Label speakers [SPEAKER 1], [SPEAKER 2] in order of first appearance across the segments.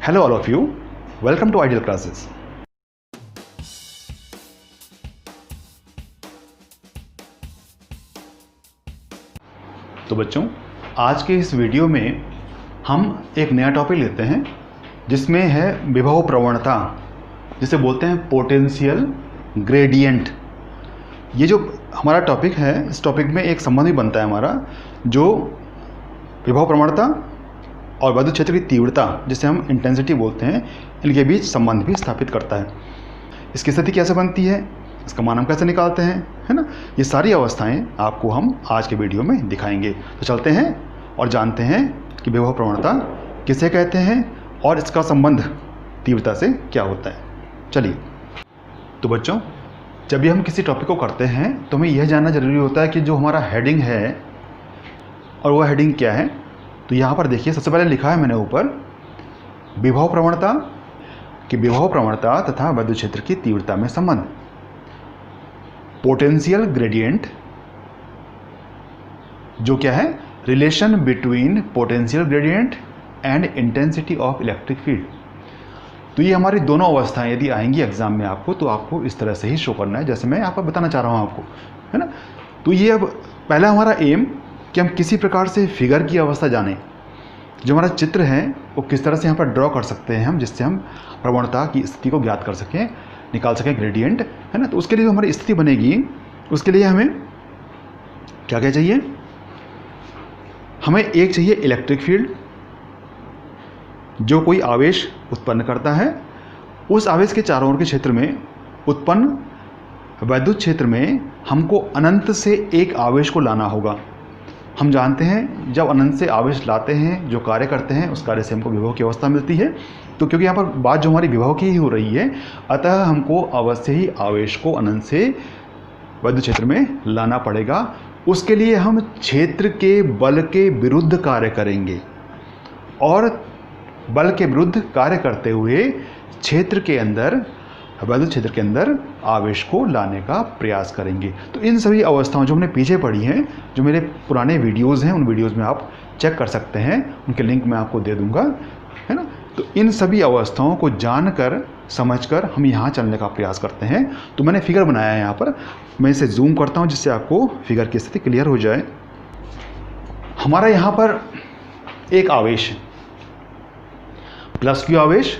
[SPEAKER 1] Hello all of you, welcome to Ideal Classes. तो बच्चों, आज के इस वीडियो में हम एक नया टॉपिक लेते हैं जिसमें है विभव प्रवणता, जिसे बोलते हैं पोटेंशियल ग्रेडियंट। ये जो हमारा टॉपिक है, इस टॉपिक में एक संबंध भी बनता है हमारा, जो विभव प्रवणता और विद्युत क्षेत्र की तीव्रता, जिसे हम इंटेंसिटी बोलते हैं, इनके बीच संबंध भी स्थापित करता है। इसकी स्थिति कैसे बनती है, इसका मान हम कैसे निकालते हैं, है ना, ये सारी अवस्थाएं आपको हम आज के वीडियो में दिखाएंगे। तो चलते हैं और जानते हैं कि विभव प्रवणता किसे कहते हैं और इसका संबंध तीव्रता से क्या होता है। चलिए, तो बच्चों, जब भी हम किसी टॉपिक को करते हैं तो हमें यह जानना जरूरी होता है कि जो हमारा हेडिंग है और वह हेडिंग क्या है। तो यहाँ पर देखिए, सबसे पहले लिखा है मैंने ऊपर विभव प्रवणता, कि विभव प्रवणता तथा विद्युत क्षेत्र की तीव्रता में संबंध। पोटेंशियल ग्रेडियंट, जो क्या है, relation between potential gradient and intensity of electric field. तो ये हमारी दोनों अवस्थाएं यदि आएंगी एग्जाम में आपको, तो आपको इस तरह से ही शो करना है, जैसे मैं यहाँ पर बताना चाह रहा हूँ आपको, है ना। तो ये अब पहला हमारा एम कि हम किसी प्रकार से फिगर की अवस्था जानें, जो हमारा चित्र है वो किस तरह से यहाँ पर ड्रॉ कर सकते हैं हम, जिससे हम प्रवणता की स्थिति को ज्ञात कर सकें, निकाल सकें ग्रेडियंट, है ना। तो उसके लिए जो हमारी स्थिति बनेगी, उसके लिए हमें क्या क्या चाहिए, हमें एक चाहिए इलेक्ट्रिक फील्ड, जो कोई आवेश उत्पन्न करता है। उस आवेश के चारों ओर के क्षेत्र में उत्पन्न विद्युत क्षेत्र में हमको अनंत से एक आवेश को लाना होगा। हम जानते हैं जब अनंत से आवेश लाते हैं, जो कार्य करते हैं, उस कार्य से हमको विभव की अवस्था मिलती है। तो क्योंकि यहाँ पर बात जो हमारी विभव की ही हो रही है, अतः हमको अवश्य ही आवेश को अनंत से विद्युत क्षेत्र में लाना पड़ेगा। उसके लिए हम क्षेत्र के बल के विरुद्ध कार्य करेंगे और बल के विरुद्ध कार्य करते हुए क्षेत्र के अंदर, विद्युत क्षेत्र के अंदर आवेश को लाने का प्रयास करेंगे। तो इन सभी अवस्थाओं जो हमने पीछे पढ़ी हैं, जो मेरे पुराने वीडियोज़ हैं, उन वीडियोज़ में आप चेक कर सकते हैं, उनके लिंक मैं आपको दे दूंगा, है ना। तो इन सभी अवस्थाओं को जानकर समझकर हम यहाँ चलने का प्रयास करते हैं। तो मैंने फिगर बनाया है यहाँ पर, मैं इसे जूम करता हूँ जिससे आपको फिगर की स्थिति क्लियर हो जाए। हमारा यहाँ पर एक आवेश, प्लस क्यू आवेश,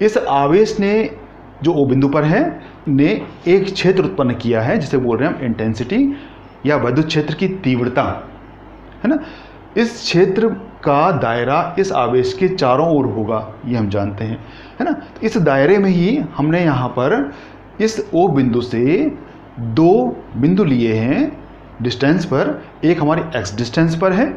[SPEAKER 1] इस आवेश ने जो ओ बिंदु पर है ने एक क्षेत्र उत्पन्न किया है, जिसे बोल रहे हैं हम इंटेंसिटी या विद्युत क्षेत्र की तीव्रता, है ना। इस क्षेत्र का दायरा इस आवेश के चारों ओर होगा, ये हम जानते हैं, है ना। तो इस दायरे में ही हमने यहाँ पर इस ओ बिंदु से दो बिंदु लिए हैं डिस्टेंस पर। एक हमारी एक्स डिस्टेंस पर है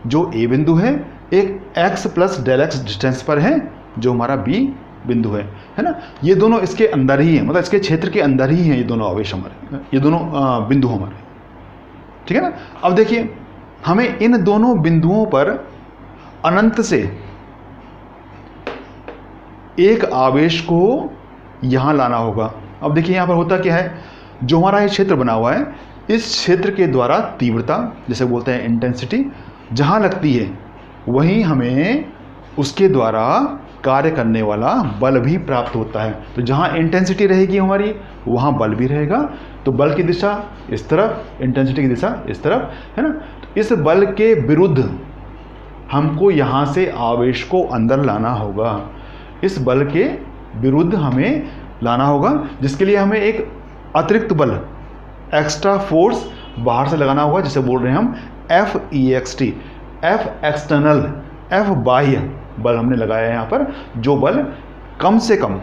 [SPEAKER 1] जो ए बिंदु है, एक X plus del X distance पर है जो हमारा बी बिंदु है ना। ये दोनों इसके अंदर ही है, मतलब इसके क्षेत्र के अंदर ही हैं ये दोनों आवेश हमारे, ये दोनों बिंदु हमारे, ठीक है ना। अब देखिए, हमें इन दोनों बिंदुओं पर अनंत से एक आवेश को यहां लाना होगा। अब देखिए यहां पर होता क्या है, जो हमारा ये क्षेत्र बना हुआ है, इस क्षेत्र के द्वारा तीव्रता, जैसे बोलते हैं इंटेंसिटी, जहां लगती है वहीं हमें उसके द्वारा कार्य करने वाला बल भी प्राप्त होता है। तो जहाँ इंटेंसिटी रहेगी हमारी, वहाँ बल भी रहेगा। तो बल की दिशा इस तरफ, इंटेंसिटी की दिशा इस तरफ, है ना। तो इस बल के विरुद्ध हमको यहाँ से आवेश को अंदर लाना होगा, इस बल के विरुद्ध हमें लाना होगा, जिसके लिए हमें एक अतिरिक्त बल, एक्स्ट्रा फोर्स बाहर से लगाना होगा, जिसे बोल रहे हैं हम FEXT, F एक्सटर्नल, F बाह्य बल हमने लगाया है यहाँ पर, जो बल कम से कम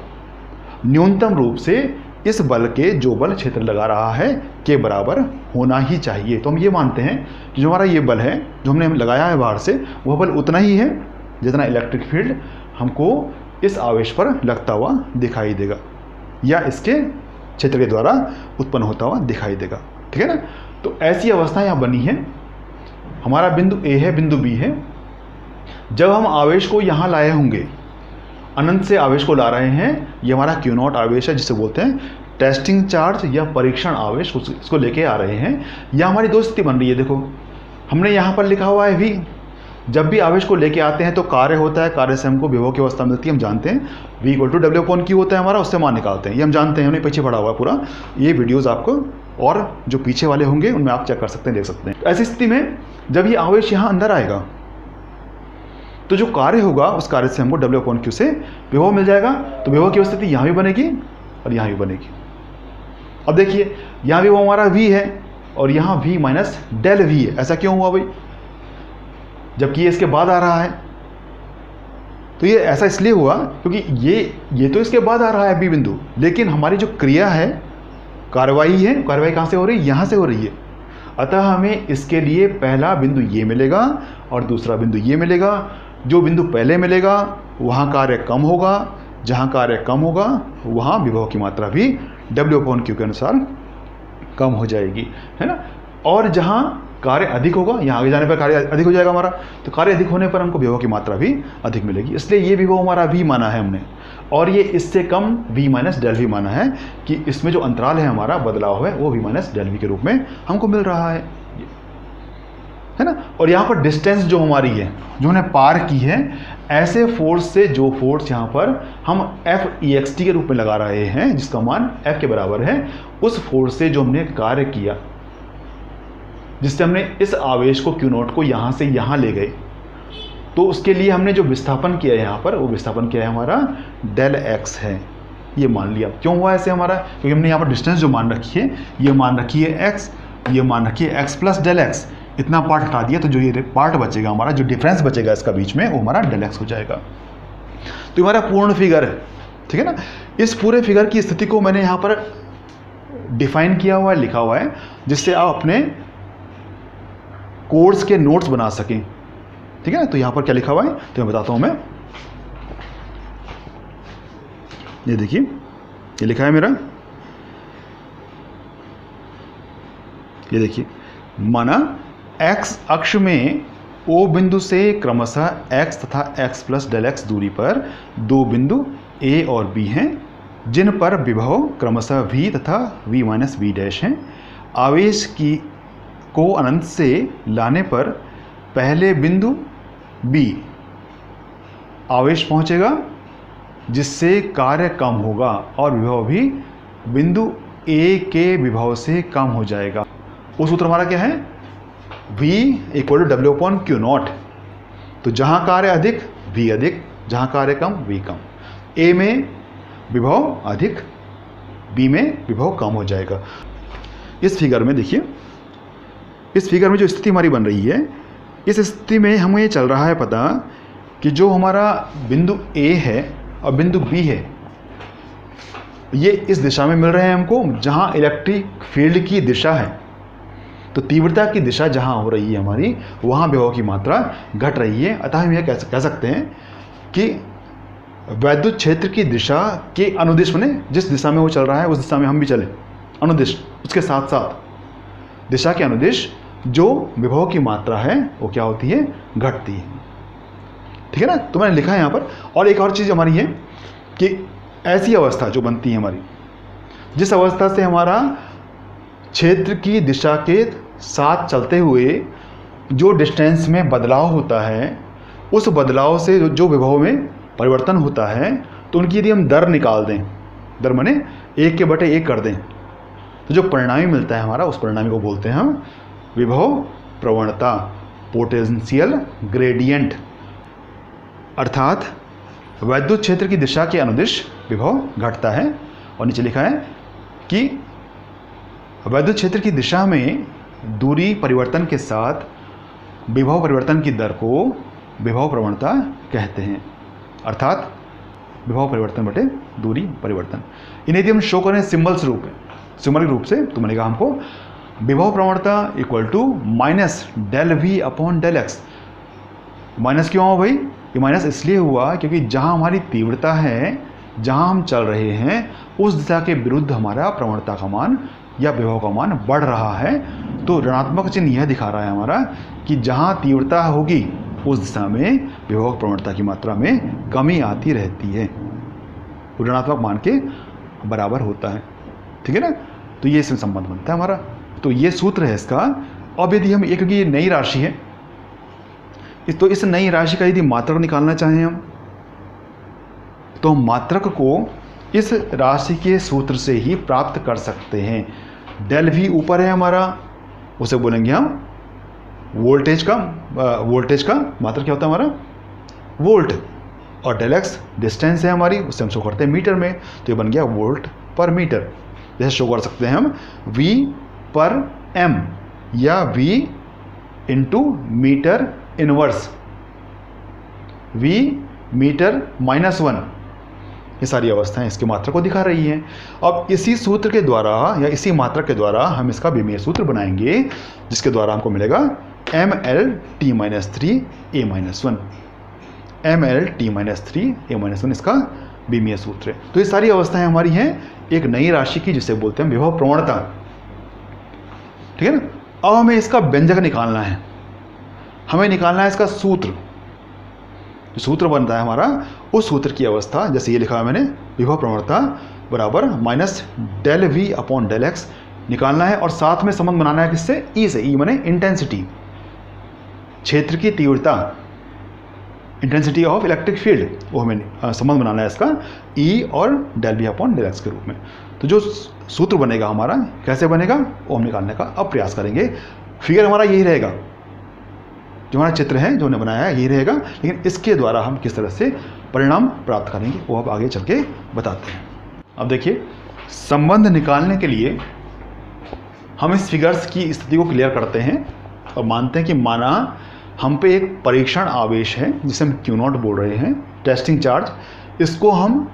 [SPEAKER 1] न्यूनतम रूप से इस बल के जो बल क्षेत्र लगा रहा है के बराबर होना ही चाहिए। तो हम ये मानते हैं कि जो हमारा ये बल है, जो हमने लगाया है बाहर से, वह बल उतना ही है जितना इलेक्ट्रिक फील्ड हमको इस आवेश पर लगता हुआ दिखाई देगा या इसके क्षेत्र के द्वारा उत्पन्न होता हुआ दिखाई देगा, ठीक है ना। तो ऐसी अवस्था यहाँ बनी है। हमारा बिंदु ए है, बिंदु बी है। जब हम आवेश को यहाँ लाए होंगे, अनंत से आवेश को ला रहे हैं, ये हमारा क्यू नॉट आवेश है, जिसे बोलते हैं टेस्टिंग चार्ज या परीक्षण आवेश, इसको लेके आ रहे हैं। यह हमारी दो स्थिति बन रही है। देखो, हमने यहाँ पर लिखा हुआ है V, जब भी आवेश को लेके आते हैं तो कार्य होता है, कार्य से हमको विभव की अवस्था मिलती है, हम जानते हैं V इक्वल टू W/Q होता है हमारा, उससे मान निकालते हैं, ये हम जानते हैं, हमने पीछे पढ़ा हुआ है पूरा, ये वीडियोज़ आपको और जो पीछे वाले होंगे उनमें आप चेक कर सकते हैं, देख सकते हैं। ऐसी स्थिति में जब ये आवेश यहाँ अंदर आएगा तो जो कार्य होगा उस कार्य से हमको W/Q से विभव मिल जाएगा, तो विभव की स्थिति यहाँ भी बनेगी और यहाँ भी बनेगी। अब देखिए यहाँ विभव हमारा V है और यहाँ V माइनस डेल V है। ऐसा क्यों हुआ भाई, जबकि ये इसके बाद आ रहा है? तो ये ऐसा इसलिए हुआ क्योंकि ये तो इसके बाद आ रहा है B बिंदु, लेकिन हमारी जो क्रिया है, कार्रवाई है, कार्रवाई कहाँ से हो रही है? यहाँ से हो रही है। अतः हमें इसके लिए पहला बिंदु ये मिलेगा और दूसरा बिंदु ये मिलेगा। जो बिंदु पहले मिलेगा वहाँ कार्य कम होगा, जहाँ कार्य कम होगा वहाँ विभव की मात्रा भी W/Q के अनुसार कम हो जाएगी, है ना। और जहाँ कार्य अधिक होगा, यहाँ आगे जाने पर कार्य अधिक हो जाएगा हमारा, तो कार्य अधिक होने पर हमको विभव की मात्रा भी अधिक मिलेगी। इसलिए ये विभव हमारा V माना है हमने, और ये इससे कम V माइनस डेल V माना है कि इसमें जो अंतराल है हमारा बदलाव है वो V माइनस डेल V के रूप में हमको मिल रहा है ना। और यहाँ पर डिस्टेंस जो हमारी है, जो हमने पार की है, ऐसे फोर्स से जो फोर्स यहाँ पर हम F(ext) के रूप में लगा रहे हैं, जिसका मान F के बराबर है, उस फोर्स से जो हमने कार्य किया, जिससे हमने इस आवेश को Q0 को यहाँ से यहाँ ले गए, तो उसके लिए हमने जो विस्थापन किया है यहाँ पर, वो विस्थापन किया है हमारा डेल x है। ये मान लिया। क्यों हुआ ऐसे हमारा? क्योंकि हमने यहाँ पर डिस्टेंस जो मान रखी है, ये मान रखी है x, ये मान रखी है x प्लस डेल x। इतना पार्ट हटा दिया तो जो ये पार्ट बचेगा हमारा, जो डिफरेंस बचेगा इसका बीच में, वो हमारा डेल x हो जाएगा। तो हमारा पूर्ण फिगर है, ठीक है ना। इस पूरे फिगर की स्थिति को मैंने यहाँ पर डिफाइन किया हुआ है, लिखा हुआ है, जिससे आप अपने कोर्स के नोट्स बना सकें, ठीक है ना। तो यहाँ पर क्या लिखा हुआ है तो मैं बताता हूँ मैं, ये देखिए, ये लिखा है मेरा, ये देखिए, माना x अक्ष में O बिंदु से क्रमशः x तथा x प्लस डेल x दूरी पर दो बिंदु A और B हैं, जिन पर विभव क्रमशः V तथा V माइनस V डैश हैं। आवेश को अनंत से लाने पर पहले बिंदु B आवेश पहुंचेगा, जिससे कार्य कम होगा और विभव भी बिंदु A के विभव से कम हो जाएगा। वो सूत्र हमारा क्या है? V equal to W/Q0। तो जहाँ कार्य अधिक V अधिक, जहाँ कार्य कम V कम। A में विभव अधिक, B में विभव कम हो जाएगा। इस फिगर में देखिए, इस फिगर में जो स्थिति हमारी बन रही है, इस स्थिति में हमें ये चल रहा है पता कि जो हमारा बिंदु A है और बिंदु B है, ये इस दिशा में मिल रहे हैं हमको जहाँ इलेक्ट्रिक फील्ड की दिशा है। तो तीव्रता की दिशा जहाँ हो रही है हमारी, वहाँ विभव की मात्रा घट रही है। अतः हम यह कह सकते हैं कि वैद्युत क्षेत्र की दिशा के अनुदिश, माने जिस दिशा में वो चल रहा है उस दिशा में हम भी चलें, अनुदिश, उसके साथ साथ दिशा के अनुदिश जो विभव की मात्रा है वो क्या होती है? घटती है, ठीक है ना। तो मैंने लिखा है यहाँ पर। और एक और चीज़ हमारी है कि ऐसी अवस्था जो बनती है हमारी, जिस अवस्था से हमारा क्षेत्र की दिशा के साथ चलते हुए जो डिस्टेंस में बदलाव होता है, उस बदलाव से जो विभव में परिवर्तन होता है, तो उनकी यदि हम दर निकाल दें, दर माने 1/1 कर दें, तो जो परिणामी मिलता है हमारा, उस परिणामी को बोलते हैं हम विभव प्रवणता, पोटेंशियल ग्रेडियंट। अर्थात वैद्युत क्षेत्र की दिशा के अनुदिश विभव घटता है। और नीचे लिखा है कि वैद्युत क्षेत्र की दिशा में दूरी परिवर्तन के साथ विभव परिवर्तन की दर को विभव प्रवणता कहते हैं। अर्थात विभव परिवर्तन बटे दूरी परिवर्तन। इन्हें यदि हम शो करें सिंबलिक रूप से, तो मिलेगा हमको विभव प्रवणता equal to minus del V upon del x। माइनस क्यों हुआ भाई? ये माइनस इसलिए हुआ क्योंकि जहाँ हमारी तीव्रता है, जहाँ हम चल रहे हैं, उस दिशा के विरुद्ध हमारा प्रवणता का मान या विभव का मान बढ़ रहा है। तो ऋणात्मक चिन्ह यह दिखा रहा है हमारा कि जहाँ तीव्रता होगी उस दिशा में विभव प्रवणता की मात्रा में कमी आती रहती है, ऋणात्मक मान के बराबर होता है, ठीक है ना। तो ये इसमें संबंध बनता है हमारा। तो ये सूत्र है इसका। अब यदि हम एक, क्योंकि ये नई राशि है, तो इस नई राशि का यदि मात्रक निकालना चाहें हम, तो हम मात्रक को इस राशि के सूत्र से ही प्राप्त कर सकते हैं। डेल वी ऊपर है हमारा, उसे बोलेंगे हम वोल्टेज का मात्रक क्या होता है हमारा, वोल्ट, और डेल एक्स डिस्टेंस है हमारी, उसे हम शो करते हैं मीटर में, तो ये बन गया वोल्ट पर मीटर। जैसे शो कर सकते हैं हम V पर M या V into meter inverse, V meter -1, ये सारी अवस्थाएं इसके मात्रक को दिखा रही हैं। अब इसी सूत्र के द्वारा या इसी मात्रक के द्वारा हम इसका विमीय सूत्र बनाएंगे, जिसके द्वारा हमको मिलेगा MLT-3 A-1, MLT-3 A-1 इसका विमीय सूत्र है। तो ये सारी अवस्थाएं हमारी हैं एक नई राशि की, जिसे बोलते हैं विभव प्रवणता, ठीक है ना। अब हमें इसका व्यंजक निकालना है, हमें निकालना है इसका सूत्र। जो सूत्र बनता है हमारा, उस सूत्र की अवस्था जैसे ये लिखा है मैंने, विभव प्रवणता बराबर minus del V upon del X निकालना है, और साथ में संबंध बनाना है किससे, ई से। ई माने इंटेंसिटी, क्षेत्र की तीव्रता, इंटेंसिटी ऑफ इलेक्ट्रिक फील्ड, वो हमें संबंध बनाना है इसका ई और del V upon del X के रूप में। तो जो सूत्र बनेगा हमारा, कैसे बनेगा वो हम निकालने का अब प्रयास करेंगे। फिगर हमारा यही रहेगा, जो हमारा चित्र है जो हमने बनाया है यही रहेगा, लेकिन इसके द्वारा हम किस तरह से परिणाम प्राप्त करेंगे वो अब आगे चल के बताते हैं। अब देखिए, संबंध निकालने के लिए हम इस फिगर्स की स्थिति को क्लियर करते हैं और मानते हैं कि माना हम पे एक परीक्षण आवेश है जिसे हम Q0 बोल रहे हैं, टेस्टिंग चार्ज, इसको हम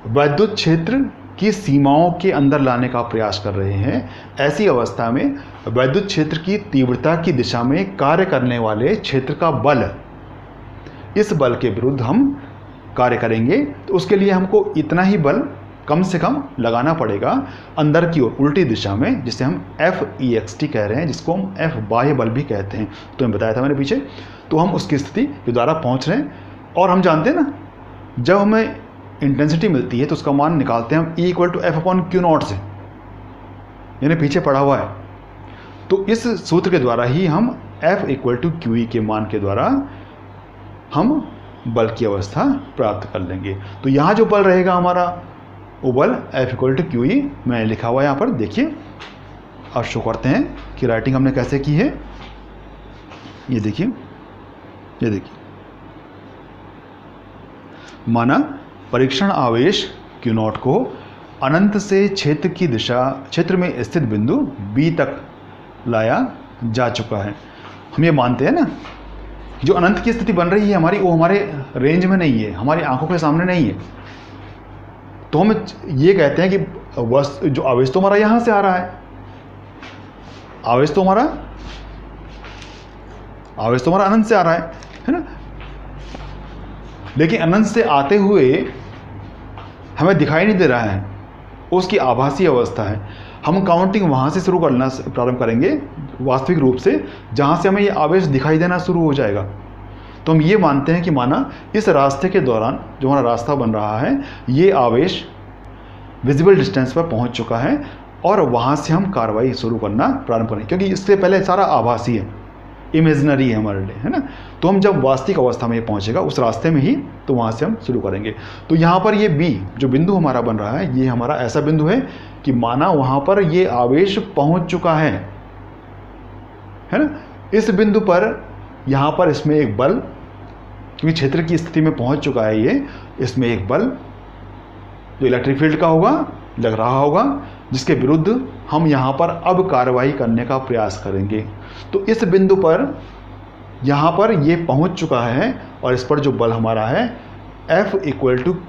[SPEAKER 1] वैद्युत क्षेत्र की सीमाओं के अंदर लाने का प्रयास कर रहे हैं। ऐसी अवस्था में वैद्युत क्षेत्र की तीव्रता की दिशा में कार्य करने वाले क्षेत्र का बल, इस बल के विरुद्ध हम कार्य करेंगे। तो उसके लिए हमको इतना ही बल कम से कम लगाना पड़ेगा अंदर की ओर उल्टी दिशा में, जिसे हम FEXT कह रहे हैं, जिसको हम F बाह्य बल भी कहते हैं। तो मैं बताया था मैंने पीछे, तो हम उसकी स्थिति के द्वारा पहुंच रहे हैं। और हम जानते हैं ना, जब हमें इंटेंसिटी मिलती है तो उसका मान निकालते हैं हम E = F/Q0 से, यानी पीछे पड़ा हुआ है। तो इस सूत्र के द्वारा ही हम F = QE के मान के द्वारा हम बल की अवस्था प्राप्त कर लेंगे। तो यहाँ जो बल रहेगा हमारा, वो बल F = QE मैंने लिखा हुआ है यहाँ पर, देखिए। अब शो करते हैं कि राइटिंग हमने कैसे की है। ये देखिए, ये देखिए, माना परीक्षण आवेश Q0 को अनंत से क्षेत्र की दिशा, क्षेत्र में स्थित बिंदु B तक लाया जा चुका है। हम ये मानते हैं ना, जो अनंत की स्थिति बन रही है हमारी, वो हमारे रेंज में नहीं है, हमारी आंखों के सामने नहीं है। तो हम ये कहते हैं कि जो आवेश तो हमारा यहाँ से आ रहा है, आवेश तो हमारा अनंत से आ रहा है ना। लेकिन अनंत से आते हुए हमें दिखाई नहीं दे रहा है, उसकी आभासी अवस्था है। हम काउंटिंग वहाँ से शुरू करना प्रारंभ करेंगे वास्तविक रूप से, जहाँ से हमें ये आवेश दिखाई देना शुरू हो जाएगा। तो हम ये मानते हैं कि माना इस रास्ते के दौरान जो हमारा रास्ता बन रहा है, ये आवेश विजिबल डिस्टेंस पर पहुंच चुका है और वहाँ से हम कार्रवाई शुरू करना प्रारंभ करेंगे, क्योंकि इससे पहले सारा आभासी है, इमेजिनरी है हमारे लिए, है ना। तो हम जब वास्तविक अवस्था में ये पहुँचेगा उस रास्ते में ही, तो वहाँ से हम शुरू करेंगे। तो यहाँ पर ये B जो बिंदु हमारा बन रहा है, ये हमारा ऐसा बिंदु है कि माना वहाँ पर ये आवेश पहुँच चुका है ना। इस बिंदु पर यहाँ पर इसमें एक बल, क्योंकि क्षेत्र की स्थिति में पहुँच चुका है ये, इसमें एक बल जो इलेक्ट्रिक फील्ड का होगा, लग रहा होगा, जिसके विरुद्ध हम यहाँ पर अब कार्रवाई करने का प्रयास करेंगे। तो इस बिंदु पर यहाँ पर ये पहुँच चुका है और इस पर जो बल हमारा है F =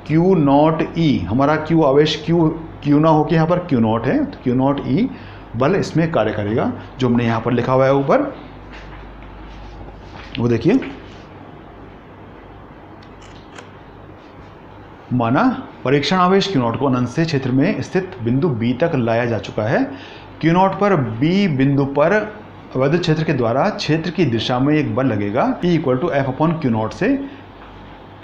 [SPEAKER 1] Q0E, हमारा Q आवेश Q ना होकर यहाँ पर Q0 है, तो Q0E बल इसमें कार्य करेगा, जो हमने यहाँ पर लिखा हुआ है ऊपर, वो देखिए। माना परीक्षण आवेश Q0 को अनंत से क्षेत्र में स्थित बिंदु B तक लाया जा चुका है। Q0 पर B बिंदु पर वैद्युत क्षेत्र के द्वारा क्षेत्र की दिशा में एक बल लगेगा E = F/Q0 से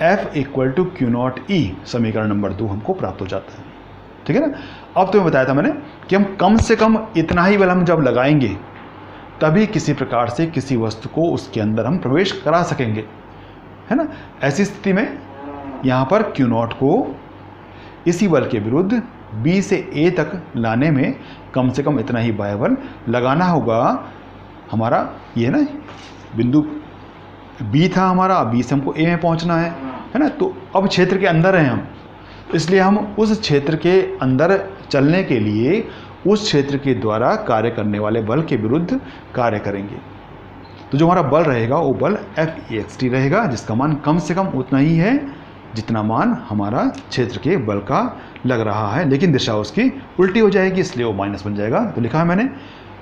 [SPEAKER 1] F = Q0E समीकरण नंबर 2 हमको प्राप्त हो जाता है, ठीक है ना। अब तुम्हें बताया था मैंने कि हम कम से कम इतना ही बल हम जब लगाएंगे तभी किसी प्रकार से किसी वस्तु को उसके अंदर हम प्रवेश करा सकेंगे, है ना। ऐसी स्थिति में यहाँ पर Q नॉट को इसी बल के विरुद्ध B से A तक लाने में कम से कम इतना ही बाह्य बल लगाना होगा। हमारा ये ना बिंदु B था हमारा, B से हमको A में पहुँचना है ना। तो अब क्षेत्र के अंदर हैं हम, इसलिए हम उस क्षेत्र के अंदर चलने के लिए उस क्षेत्र के द्वारा कार्य करने वाले बल के विरुद्ध कार्य करेंगे। तो जो हमारा बल रहेगा वो बल Fext रहेगा, जिसका मान कम से कम उतना ही है जितना मान हमारा क्षेत्र के बल का लग रहा है, लेकिन दिशा उसकी उल्टी हो जाएगी, इसलिए वो माइनस बन जाएगा। तो लिखा है मैंने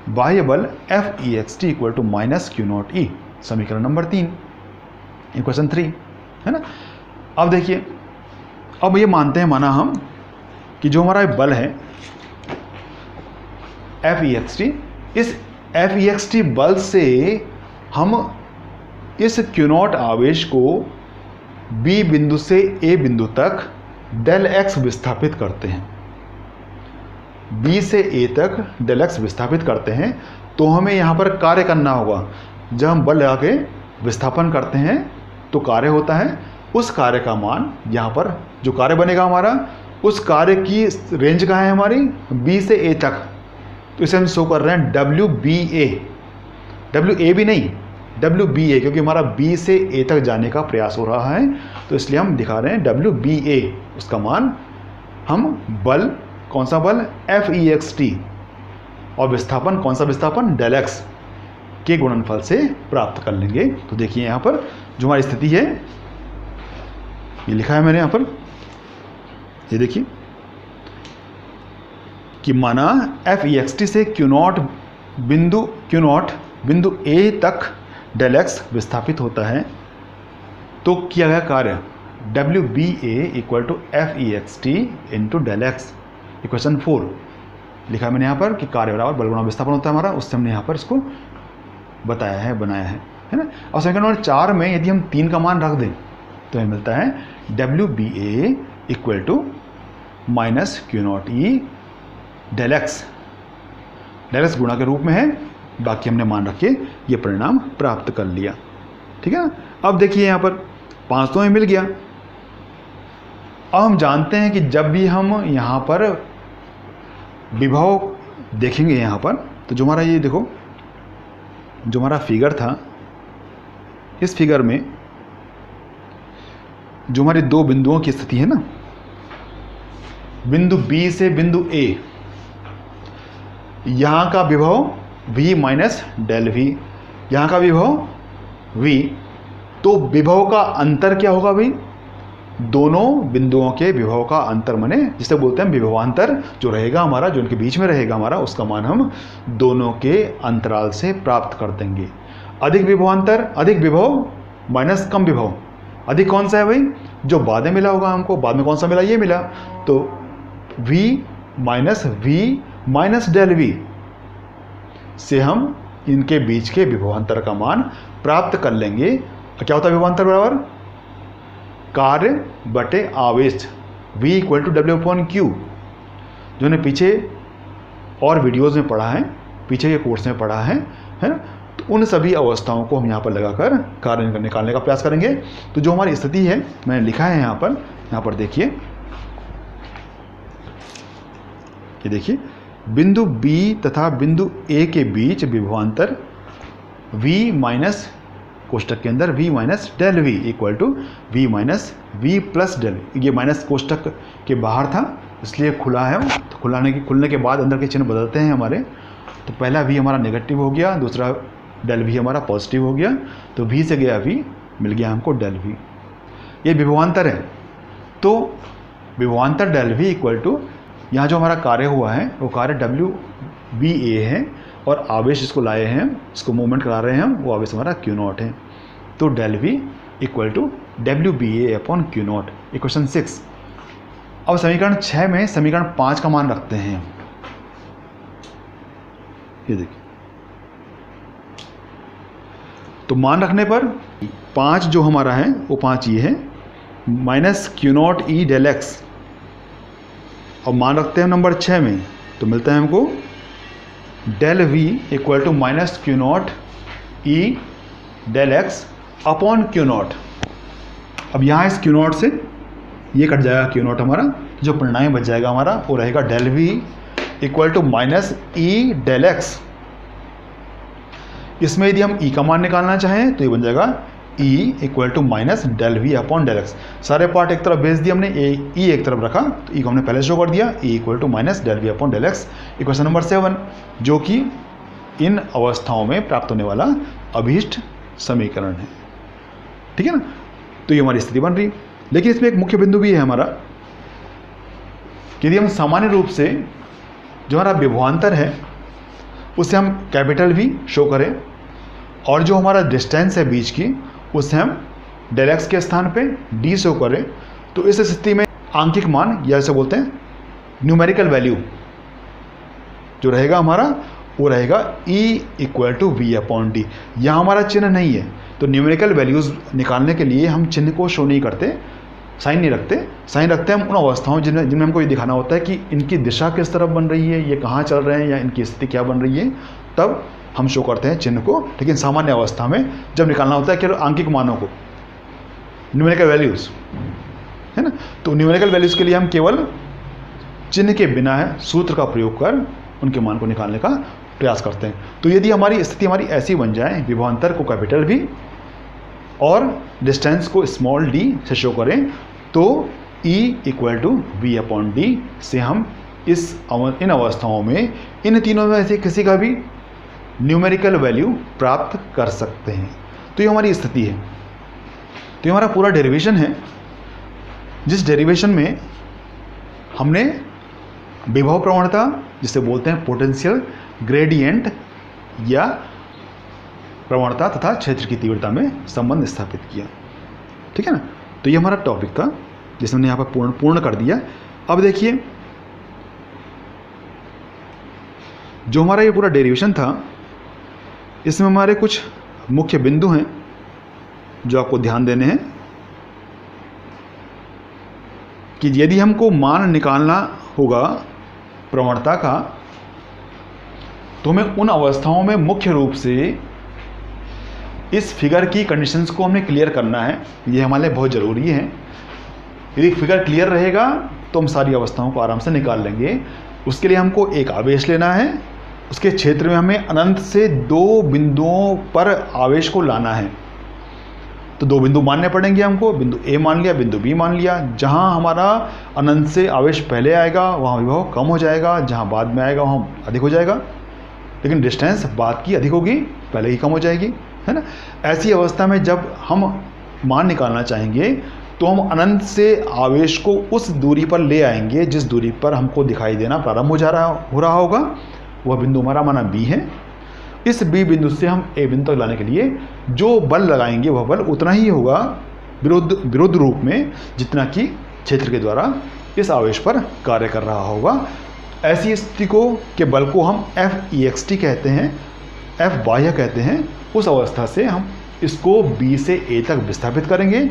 [SPEAKER 1] बाह्य बल Fext equal to minus Q naught E, समीकरण नंबर 3, इक्वेशन 3, है ना। अब देखिए, अब ये मानते हैं, माना हम कि जो हमारा बल है Fext, इस Fext बल से हम इस Q नॉट आवेश को B बिंदु से A बिंदु तक डेल x विस्थापित करते हैं। B से A तक डेल x विस्थापित करते हैं, तो हमें यहाँ पर कार्य करना होगा। जब हम बल लगा के विस्थापन करते हैं तो कार्य होता है, उस कार्य का मान यहाँ पर जो कार्य बनेगा हमारा, उस कार्य की रेंज कहाँ है हमारी, B से A तक। तो इसे हम शो कर रहे हैं WBA, WA भी नहीं, WBA, क्योंकि हमारा B से A तक जाने का प्रयास हो रहा है, तो इसलिए हम दिखा रहे हैं WBA। उसका मान हम बल, कौन सा बल, Fext, और विस्थापन, कौन सा विस्थापन, डेल x के गुणनफल से प्राप्त कर लेंगे। तो देखिए यहाँ पर जो हमारी स्थिति है, ये लिखा है मैंने यहाँ पर, ये देखिए कि माना Fext से Q नॉट बिंदु A तक डेल x विस्थापित होता है, तो किया गया कार्य WBA equal to Fext into del x, equation 4 लिखा है मैंने यहाँ पर कि कार्य बराबर बल गुणा विस्थापन होता है हमारा। उससे हमने यहाँ पर इसको बताया है, बनाया है ना। और समीकरण नंबर 4 में यदि हम 3 का मान रख दें तो हमें मिलता है WBA equal to minus Q naught E del x गुणा के रूप में है, बाकी हमने मान रख के ये परिणाम प्राप्त कर लिया, ठीक है ना। अब देखिए यहाँ पर 5 तो हमें मिल गया। अब हम जानते हैं कि जब भी हम यहाँ पर विभव देखेंगे यहाँ पर, तो जो हमारा ये देखो, जो हमारा फिगर था, इस फिगर में जो हमारे दो बिंदुओं की स्थिति है ना, बिंदु B से बिंदु A, यहाँ का विभव V माइनस डेल V, यहाँ का विभव V, तो विभव का अंतर क्या होगा भाई, दोनों बिंदुओं के विभव का अंतर, माने जिसे बोलते हैं विभवांतर, जो रहेगा हमारा, जो इनके बीच में रहेगा हमारा, उसका मान हम दोनों के अंतराल से प्राप्त कर देंगे। अधिक विभवांतर, अधिक विभव माइनस कम विभव, अधिक कौन सा है भाई, जो बाद में मिला होगा हमको, बाद में कौन सा मिला, ये मिला, तो V माइनस डेल V से हम इनके बीच के विभवांतर का मान प्राप्त कर लेंगे। क्या होता है विभवांतर, बराबर कार्य बटे आवेश, V इक्वल टू W/Q, जो ने पीछे और वीडियोज़ में पढ़ा है, पीछे के कोर्स में पढ़ा है ना। तो उन सभी अवस्थाओं को हम यहाँ पर लगाकर कार्य निकालने का प्रयास करेंगे। तो जो हमारी स्थिति है मैंने लिखा है यहाँ पर देखिए, ये देखिए, बिंदु B तथा बिंदु A के बीच विभवांतर V माइनस, कोष्टक के अंदर V minus del V equal to V minus V plus del, ये माइनस कोष्टक के बाहर था इसलिए खुला है, तो खुलने के बाद अंदर के चिन्ह बदलते हैं हमारे। तो पहला V हमारा नेगेटिव हो गया, दूसरा डेल V हमारा पॉजिटिव हो गया, तो V से गया V, मिल गया हमको डेल V, ये विभवांतर है। तो विभवांतर डेल V इक्वल टू, यहाँ जो हमारा कार्य हुआ है वो कार्य WBA है, और आवेश इसको लाए हैं, इसको मूवमेंट करा रहे हैं हम, वो आवेश हमारा Q नॉट है। तो del V equal to WBA upon Q naught, equation 6। अब समीकरण 6 में समीकरण 5 का मान रखते हैं, ये देखिए, तो मान रखने पर 5 जो हमारा है वो 5 ये है, minus Q naught E del x, और मान रखते हैं नंबर 6 में, तो मिलता है हमको del V equal to minus Q naught E del X upon Q naught. अब यहाँ इस क्यू नॉट से ये कट जाएगा क्यू नॉट हमारा, जो परिणाम बच जाएगा हमारा वो रहेगा del V equal to minus E del X. इसमें यदि हम ई का मान निकालना चाहें तो ये बन जाएगा E equal to minus del V upon del X. सारे पार्ट एक तरफ भेज दिया हमने, ई एक तरफ रखा तो ई को हमने पहले शो कर दिया, E equal to minus del V upon del X. Equation number 7 जो कि इन अवस्थाओं में प्राप्त होने वाला अभीष्ट समीकरण है। ठीक है ना, तो ये हमारी स्थिति बन रही। लेकिन इसमें एक मुख्य बिंदु भी है हमारा, यदि हम सामान्य रूप से जो हमारा विभवांतर है उसे हम कैपिटल वी शो करें और जो हमारा डिस्टेंस है बीच की उसे हम डेल एक्स के स्थान पे डी शो करें, तो इस स्थिति में आंकिक मान या जैसे बोलते हैं न्यूमेरिकल वैल्यू जो रहेगा हमारा वो रहेगा E equal to V upon D. यहाँ हमारा चिन्ह नहीं है तो न्यूमेरिकल वैल्यूज़ निकालने के लिए हम चिन्ह को शो नहीं करते, साइन नहीं रखते। साइन रखते हैं हम उन अवस्थाओं जिनमें हमको ये दिखाना होता है कि इनकी दिशा किस तरफ बन रही है, ये कहाँ चल रहे हैं या इनकी स्थिति क्या बन रही है, तब हम शो करते हैं चिन्ह को। लेकिन सामान्य अवस्था में जब निकालना होता है केवल आंकिक मानों को, न्यूमेरिकल वैल्यूज़ है ना, तो न्यूमेरिकल वैल्यूज़ के लिए हम केवल चिन्ह के बिना सूत्र का प्रयोग कर उनके मान को निकालने का प्रयास करते हैं। तो यदि हमारी स्थिति हमारी ऐसी बन जाए, विभवांतर को कैपिटल वी और डिस्टेंस को स्मॉल डी से शो करें, तो E equal to V upon D से हम इन अवस्थाओं में इन तीनों में से किसी का भी न्यूमेरिकल वैल्यू प्राप्त कर सकते हैं। तो ये हमारी स्थिति है। तो ये हमारा पूरा डेरिवेशन है, जिस डेरिवेशन में हमने विभव प्रवणता जिसे बोलते हैं पोटेंशियल ग्रेडियंट या प्रवणता तथा क्षेत्र की तीव्रता में संबंध स्थापित किया। ठीक है ना, तो ये हमारा टॉपिक था जिसे हमने यहाँ पर पूर्ण कर दिया। अब देखिए जो हमारा ये पूरा डेरिवेशन था इसमें हमारे कुछ मुख्य बिंदु हैं जो आपको ध्यान देने हैं कि यदि हमको मान निकालना होगा प्रवणता का तो हमें उन अवस्थाओं में मुख्य रूप से इस फिगर की कंडीशंस को हमें क्लियर करना है। ये हमारे लिए बहुत ज़रूरी है। यदि फिगर क्लियर रहेगा तो हम सारी अवस्थाओं को आराम से निकाल लेंगे। उसके लिए हमको एक आवेश लेना है, उसके क्षेत्र में हमें अनंत से दो बिंदुओं पर आवेश को लाना है। तो दो बिंदु मानने पड़ेंगे हमको, बिंदु ए मान लिया, बिंदु बी मान लिया। जहाँ हमारा अनंत से आवेश पहले आएगा वहाँ विभव कम हो जाएगा, जहाँ बाद में आएगा वहाँ अधिक हो जाएगा। लेकिन डिस्टेंस बाद की अधिक होगी, पहले ही कम हो जाएगी, है ना। ऐसी अवस्था में जब हम मान निकालना चाहेंगे तो हम अनंत से आवेश को उस दूरी पर ले आएंगे जिस दूरी पर हमको दिखाई देना प्रारंभ हो रहा होगा। वह बिंदु हमारा माना बी है। इस बी बिंदु से हम ए बिंदु तक लाने के लिए जो बल लगाएंगे वह बल उतना ही होगा विरुद्ध रूप में जितना कि क्षेत्र के द्वारा इस आवेश पर कार्य कर रहा होगा। ऐसी स्थिति के बल को हम Fext कहते हैं, F बाह्य कहते हैं। उस अवस्था से हम इसको B से A तक विस्थापित करेंगे।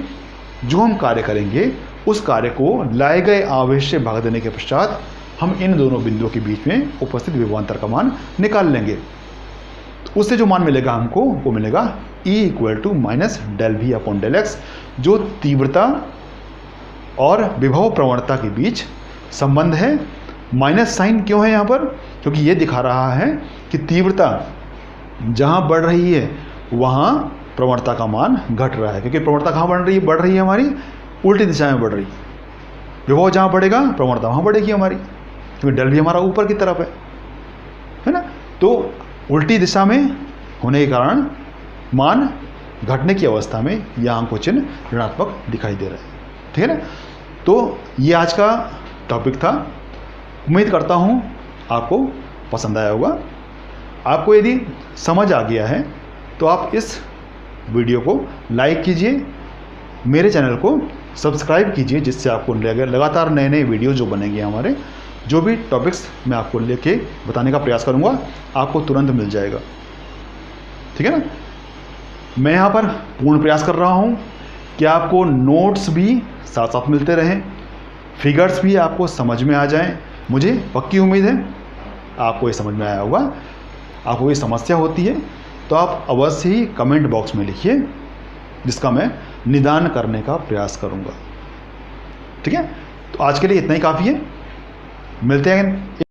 [SPEAKER 1] जो हम कार्य करेंगे उस कार्य को लाए गए आवेश से भाग देने के पश्चात हम इन दोनों बिंदुओं के बीच में उपस्थित विभवांतर का मान निकाल लेंगे। तो उससे जो मान मिलेगा हमको वो मिलेगा E equal to minus del V upon del X, जो तीव्रता और विभव प्रवणता के बीच संबंध है। माइनस साइन क्यों है यहाँ पर? क्योंकि ये दिखा रहा है कि तीव्रता जहाँ बढ़ रही है वहाँ प्रवणता का मान घट रहा है। क्योंकि प्रवणता कहाँ बढ़ रही है हमारी उल्टी दिशा में बढ़ रही। विभव जहाँ बढ़ेगा प्रवणता वहाँ बढ़ेगी हमारी, क्योंकि डेल भी हमारा ऊपर की तरफ है ना। तो उल्टी दिशा में होने के कारण मान घटने की अवस्था में यह अंक चिन्ह ऋणात्मक दिखाई दे रहा है। ठीक है ना। तो ये आज का टॉपिक था। उम्मीद करता हूँ आपको पसंद आया होगा। आपको यदि समझ आ गया है तो आप इस वीडियो को लाइक कीजिए, मेरे चैनल को सब्सक्राइब कीजिए, जिससे आपको लगातार नए नए वीडियो जो बनेंगे हमारे, जो भी टॉपिक्स मैं आपको लेके बताने का प्रयास करूँगा आपको तुरंत मिल जाएगा। ठीक है ना। मैं यहाँ पर पूर्ण प्रयास कर रहा हूँ कि आपको नोट्स भी साथ साथ मिलते रहें, फिगर्स भी आपको समझ में आ जाएं। मुझे पक्की उम्मीद है आपको ये समझ में आया होगा। आपको कोई समस्या होती है तो आप अवश्य ही कमेंट बॉक्स में लिखिए, जिसका मैं निदान करने का प्रयास करूँगा। ठीक है, तो आज के लिए इतना ही काफ़ी है। मिलते हैं